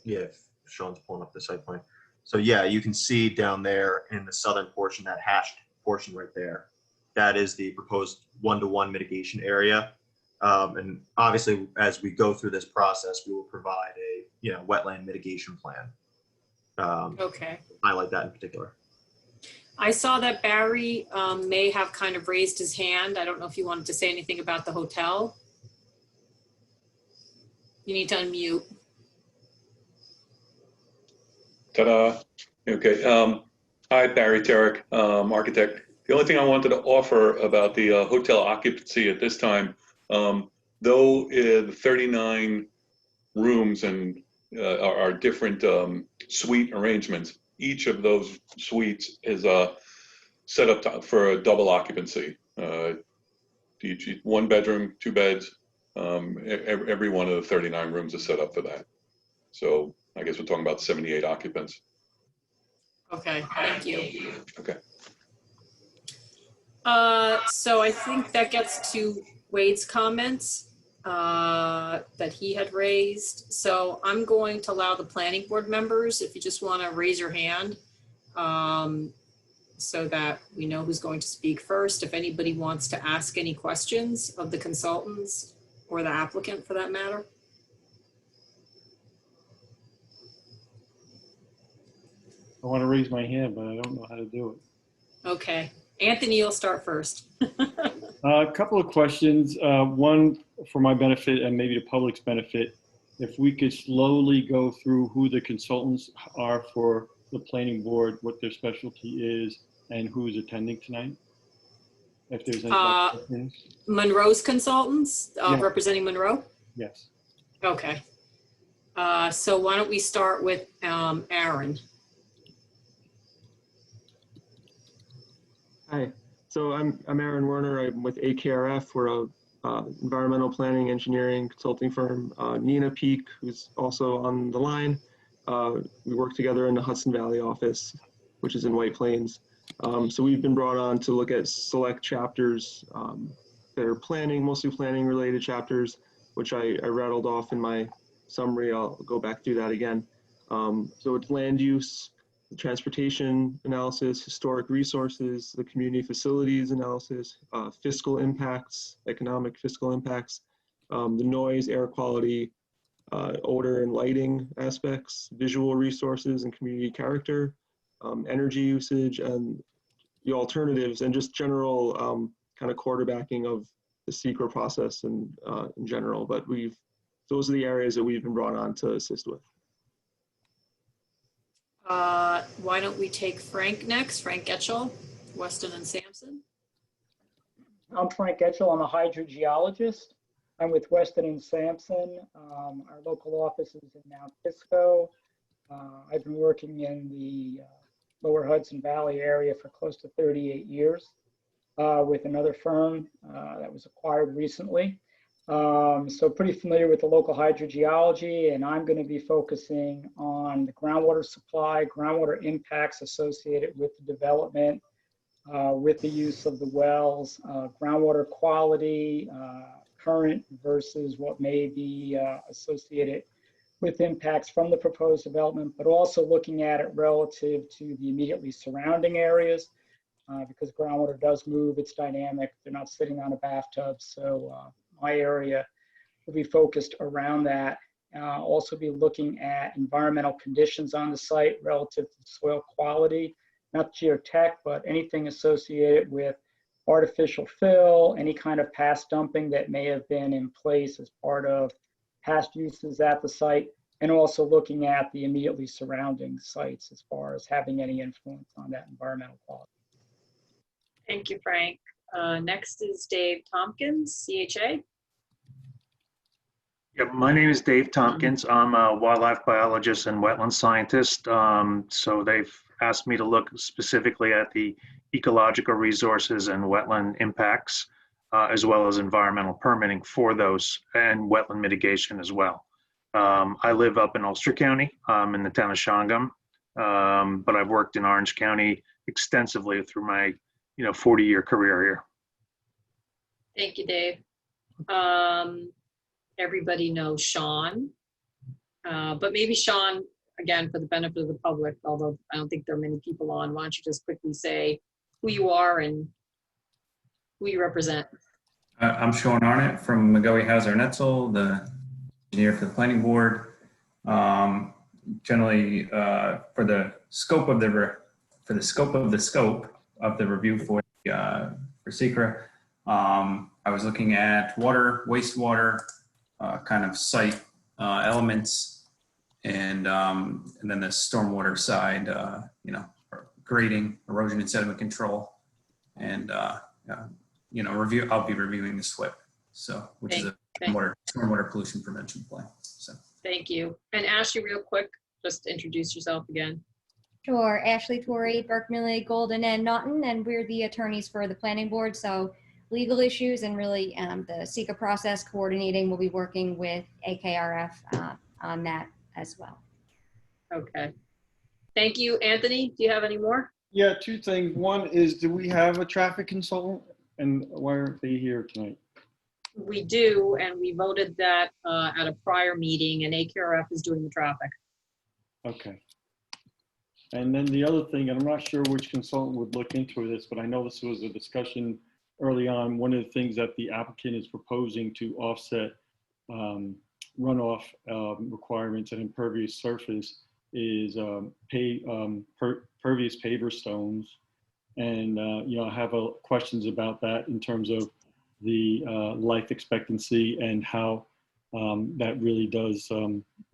If Sean's pulling up the site plan. So yeah, you can see down there in the southern portion, that hashed portion right there. That is the proposed one-to-one mitigation area. And obviously, as we go through this process, we will provide a wetland mitigation plan. Highlight that in particular. I saw that Barry may have kind of raised his hand. I don't know if you wanted to say anything about the hotel. You need to unmute. Ta-da. Okay. Hi, Barry Tarek, architect. The only thing I wanted to offer about the hotel occupancy at this time, though the 39 rooms and are different suite arrangements, each of those suites is set up for a double occupancy. Each one bedroom, 2 beds. Every one of the 39 rooms is set up for that. So I guess we're talking about 78 occupants. Okay, thank you. Okay. So I think that gets to Wade's comments that he had raised. So I'm going to allow the planning board members, if you just want to raise your hand, so that we know who's going to speak first. If anybody wants to ask any questions of the consultants or the applicant for that matter. I want to raise my hand, but I don't know how to do it. Okay, Anthony, you'll start first. A couple of questions. One for my benefit and maybe the public's benefit. If we could slowly go through who the consultants are for the planning board, what their specialty is, and who's attending tonight. If there's any questions. Monroe's consultants representing Monroe? Yes. Okay. So why don't we start with Aaron? Hi, so I'm Aaron Werner. I'm with AKRF. We're a environmental planning engineering consulting firm. Nina Peak, who's also on the line, We work together in the Hudson Valley office, which is in White Plains. So we've been brought on to look at select chapters that are mostly planning related chapters, which I rattled off in my summary. I'll go back through that again. So it's land use, transportation analysis, historic resources, the community facilities analysis, fiscal impacts, economic fiscal impacts, the noise, air quality, odor and lighting aspects, visual resources and community character, energy usage, and the alternatives, and just general kind of quarterbacking of the secret process and in general. But those are the areas that we've been brought on to assist with. Why don't we take Frank next? Frank Getchell, Weston and Sampson. I'm Frank Getchell. I'm a hydrogeologist. I'm with Weston and Sampson. Our local office is in Mount Kisco. I've been working in the Lower Hudson Valley area for close to 38 years with another firm that was acquired recently. So pretty familiar with the local hydrogeology, and I'm going to be focusing on the groundwater supply, groundwater impacts associated with the development, with the use of the wells, groundwater quality, current versus what may be associated with impacts from the proposed development, but also looking at it relative to the immediately surrounding areas, because groundwater does move, it's dynamic, they're not sitting on a bathtub. So my area will be focused around that. Also be looking at environmental conditions on the site relative to soil quality, not geotech, but anything associated with artificial fill, any kind of past dumping that may have been in place as part of past uses at the site, and also looking at the immediately surrounding sites as far as having any influence on that environmental quality. Thank you, Frank. Next is Dave Tompkins, CHA. Yeah, my name is Dave Tompkins. I'm a wildlife biologist and wetland scientist. So they've asked me to look specifically at the ecological resources and wetland impacts, as well as environmental permitting for those, and wetland mitigation as well. I live up in Ulster County, in the town of Shongum, but I've worked in Orange County extensively through my 40-year career here. Thank you, Dave. Everybody knows Sean, but maybe Sean, again, for the benefit of the public, although I don't think there are many people on, why don't you just quickly say who you are and who you represent? I'm Sean Arnott from McGoey Hauser Netzel, the engineer for the planning board. Generally, for the scope of the review for SECRA, I was looking at water, wastewater, kind of site elements, and then the stormwater side, grading, erosion and sediment control, and I'll be reviewing the SWIP, which is a stormwater pollution prevention plan. So thank you. And Ashley, real quick, just introduce yourself again. Sure, Ashley Torrey, Berkmilly, Golden, and Naughton, and we're the attorneys for the planning board. So legal issues and really the SECA process coordinating, we'll be working with AKRF on that as well. Okay. Thank you. Anthony, do you have any more? Yeah, two things. One is, do we have a traffic consultant, and why aren't they here tonight? We do, and we voted that at a prior meeting, and AKRF is doing the traffic. Okay. And then the other thing, and I'm not sure which consultant would look into this, but I know this was a discussion early on. One of the things that the applicant is proposing to offset runoff requirements and impervious surface is pervious paver stones. And I have questions about that in terms of the life expectancy and how that really does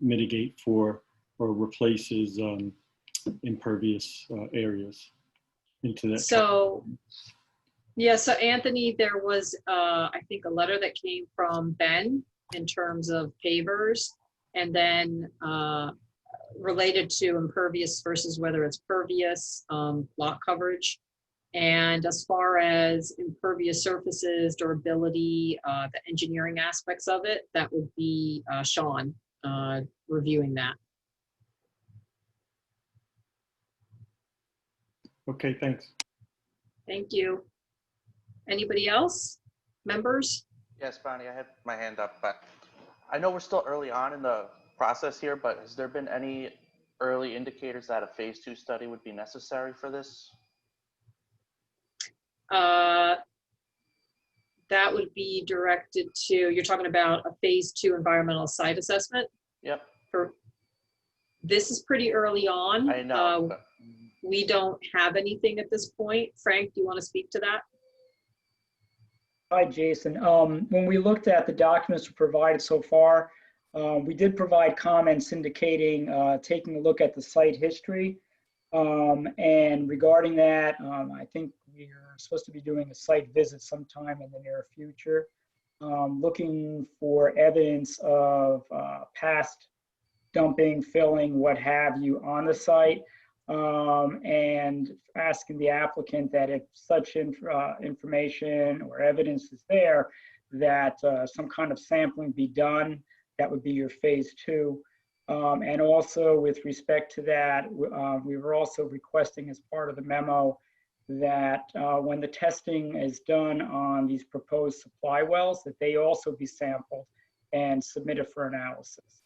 mitigate for or replaces impervious areas into that. So, yeah, so Anthony, there was, I think, a letter that came from Ben in terms of pavers, and then related to impervious versus whether it's pervious, lot coverage. And as far as impervious surfaces, durability, the engineering aspects of it, that would be Sean reviewing that. Okay, thanks. Thank you. Anybody else? Members? Yes, Bonnie, I had my hand up, but I know we're still early on in the process here, but has there been any early indicators that a phase 2 study would be necessary for this? That would be directed to, you're talking about a phase 2 environmental site assessment? Yep. This is pretty early on. I know. We don't have anything at this point. Frank, do you want to speak to that? Hi, Jason. When we looked at the documents provided so far, we did provide comments indicating taking a look at the site history. And regarding that, I think we're supposed to be doing a site visit sometime in the near future, looking for evidence of past dumping, filling, what have you on the site, and asking the applicant that if such information or evidence is there, that some kind of sampling be done. That would be your phase 2. And also with respect to that, we were also requesting as part of the memo that when the testing is done on these proposed supply wells, that they also be sampled and submitted for analysis.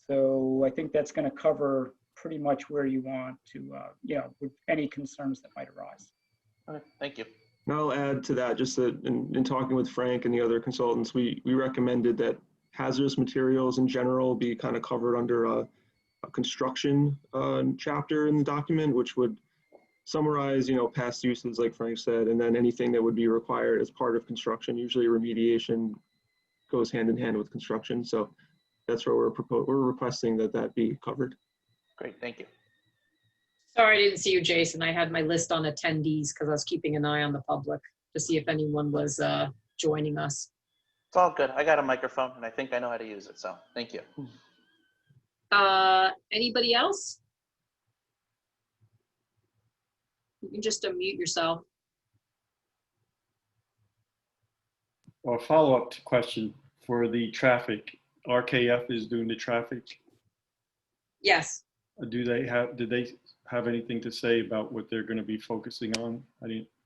So I think that's going to cover pretty much where you want to, with any concerns that might arise. Okay, thank you. And I'll add to that, just that in talking with Frank and the other consultants, we recommended that hazardous materials in general be kind of covered under a construction chapter in the document, which would summarize, past uses, like Frank said, and then anything that would be required as part of construction. Usually remediation goes hand in hand with construction. So that's where we're requesting that be covered. Great, thank you. Sorry, I didn't see you, Jason. I had my list on attendees because I was keeping an eye on the public to see if anyone was joining us. It's all good. I got a microphone and I think I know how to use it, so thank you. Anybody else? You can just unmute yourself. A follow-up question for the traffic. RKF is doing the traffic. Yes. Did they have anything to say about what they're going to be focusing on?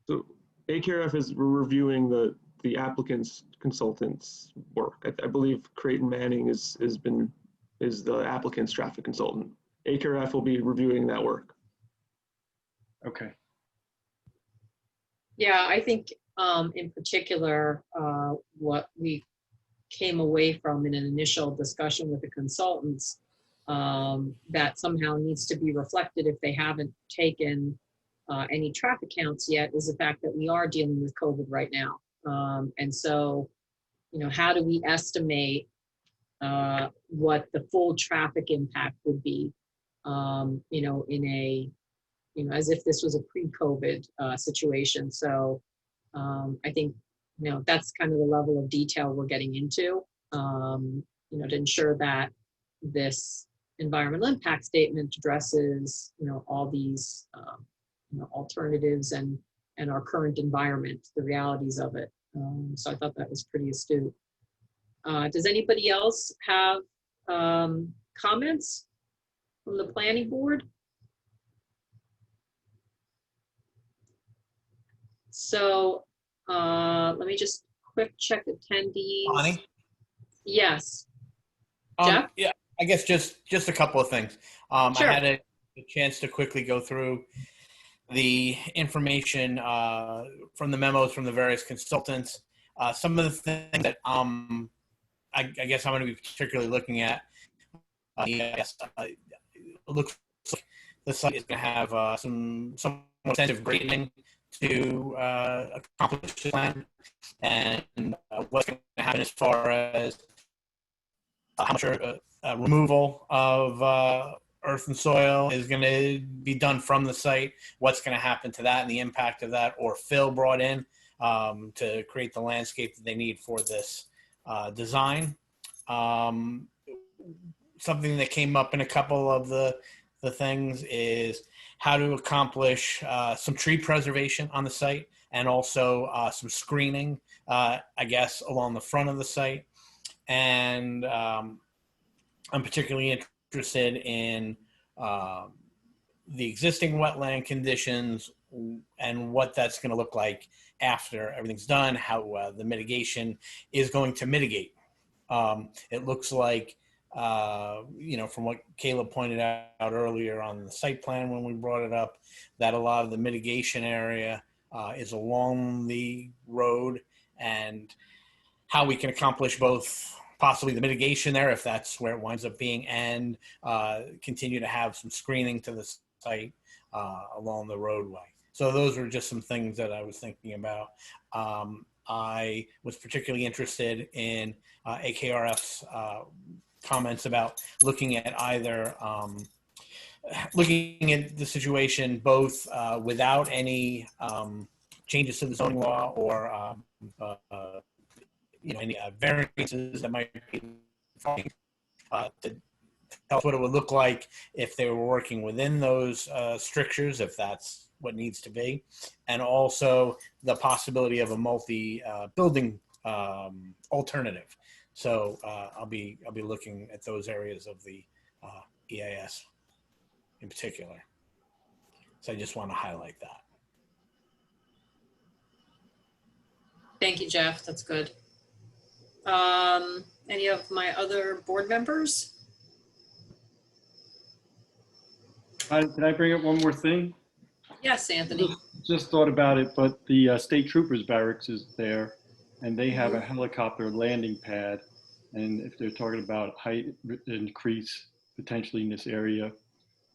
So AKRF is reviewing the applicant's consultant's work. I believe Creighton Manning is the applicant's traffic consultant. AKRF will be reviewing that work. Okay. Yeah, I think in particular, what we came away from in an initial discussion with the consultants that somehow needs to be reflected if they haven't taken any traffic counts yet is the fact that we are dealing with COVID right now. And so, how do we estimate what the full traffic impact would be, in a, as if this was a pre-COVID situation. So I think, that's kind of the level of detail we're getting into, to ensure that this environmental impact statement addresses, all these, alternatives and our current environment, the realities of it. So I thought that was pretty astute. Does anybody else have comments from the planning board? So let me just quick check attendees. Bonnie? Yes. Jeff? Yeah, I guess just a couple of things. Sure. I had a chance to quickly go through the information from the memos from the various consultants. Some of the things that I guess I'm going to be particularly looking at. It looks like the site is going to have some extensive grading to accomplish the plan, and what's going to happen as far as how much removal of earth and soil is going to be done from the site, what's going to happen to that and the impact of that, or fill brought in to create the landscape that they need for this design. Something that came up in a couple of the things is how to accomplish some tree preservation on the site, and also some screening, I guess, along the front of the site. And I'm particularly interested in the existing wetland conditions, and what that's going to look like after everything's done, how the mitigation is going to mitigate. It looks like, from what Caleb pointed out earlier on the site plan when we brought it up, that a lot of the mitigation area is along the road, and how we can accomplish both possibly the mitigation there, if that's where it winds up being, and continue to have some screening to the site along the roadway. So those are just some things that I was thinking about. I was particularly interested in AKRF's comments about looking at either looking at the situation both without any changes to the zoning law or any variances that might be to tell us what it would look like if they were working within those strictures, if that's what needs to be, and also the possibility of a multi-building alternative. So I'll be looking at those areas of the EAS in particular. So I just want to highlight that. Thank you, Jeff. That's good. Any of my other board members? Can I bring up one more thing? Yes, Anthony. Just thought about it, but the state troopers barracks is there, and they have a helicopter landing pad. And if they're talking about height increase potentially in this area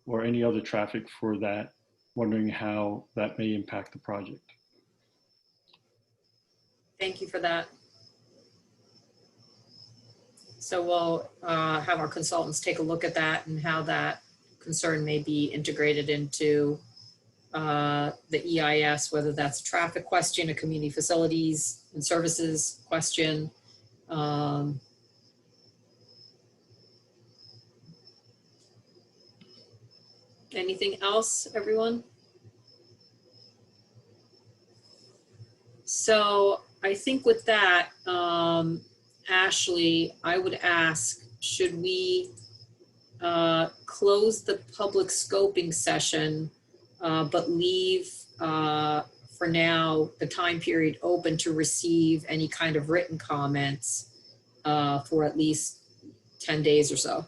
or any other traffic for that, wondering how that may impact the project. Thank you for that. So we'll have our consultants take a look at that and how that concern may be integrated into the EIS, whether that's a traffic question, a community facilities and services question. Anything else, everyone? So I think with that, Ashley, I would ask, should we close the public scoping session, but leave for now the time period open to receive any kind of written comments for at least 10 days or so?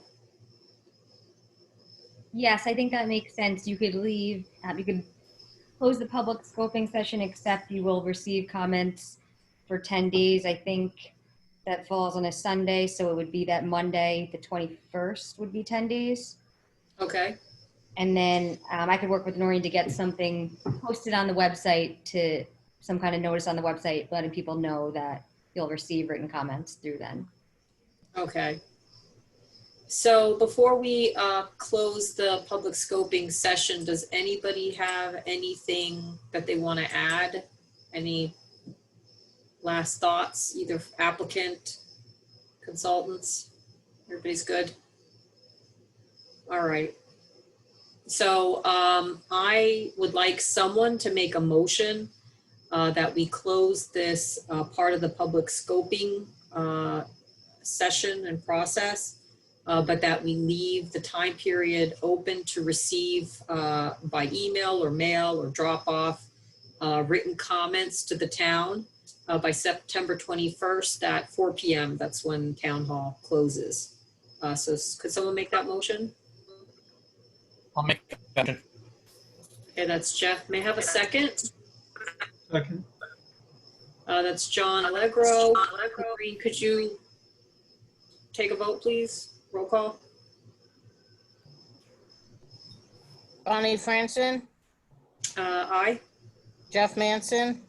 Yes, I think that makes sense. You could leave, you could close the public scoping session, except you will receive comments for 10 days. I think that falls on a Sunday, so it would be that Monday, the 21st would be 10 days. Okay. And then I could work with Noreen to get something posted on the website, to some kind of notice on the website, letting people know that you'll receive written comments through then. Okay. So before we close the public scoping session, does anybody have anything that they want to add? Any last thoughts, either applicant, consultants? Everybody's good? All right. So I would like someone to make a motion that we close this part of the public scoping session and process, but that we leave the time period open to receive by email or mail or drop off written comments to the town by September 21st at 4 p.m. That's when town hall closes. So could someone make that motion? I'll make that motion. Okay, that's Jeff. May I have a second? Second. That's John Allegro. Green, could you take a vote, please? Roll call. Bonnie Franson, Aye. Jeff Manson,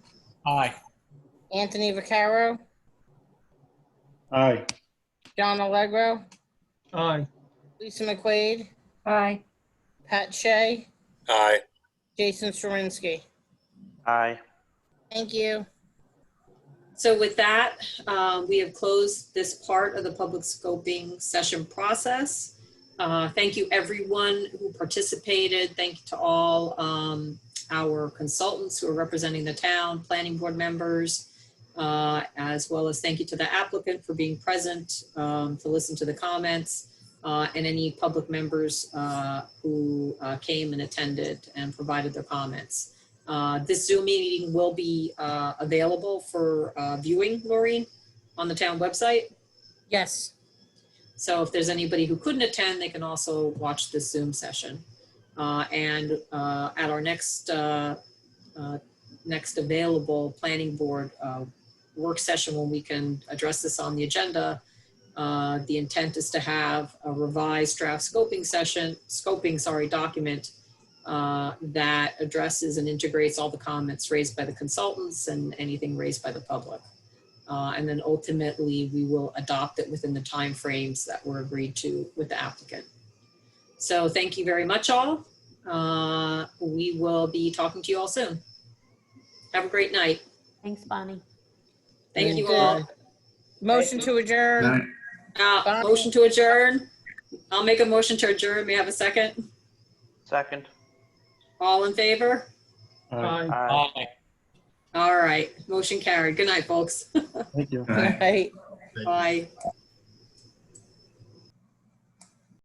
Aye. Anthony Vaccaro, Aye. John Allegro, Aye. Lisa McQuaid, Aye. Pat Shea, Aye. Jason Storinsky. Aye. Thank you. So with that, we have closed this part of the public scoping session process. Thank you everyone who participated. Thank you to all our consultants who are representing the town, planning board members, as well as thank you to the applicant for being present to listen to the comments, and any public members who came and attended and provided their comments. This Zoom meeting will be available for viewing, Maureen, on the town website. Yes. So if there's anybody who couldn't attend, they can also watch this Zoom session. And at our next available planning board work session, when we can address this on the agenda, the intent is to have a revised draft scoping document that addresses and integrates all the comments raised by the consultants and anything raised by the public. And then ultimately, we will adopt it within the timeframes that were agreed to with the applicant. So thank you very much, all. We will be talking to you all soon. Have a great night. Thanks, Bonnie. Thank you all. Motion to adjourn. Motion to adjourn. I'll make a motion to adjourn. May I have a second? Second. All in favor? Aye. Aye. All right. Motion carried. Good night, folks. Thank you. Good night. Bye.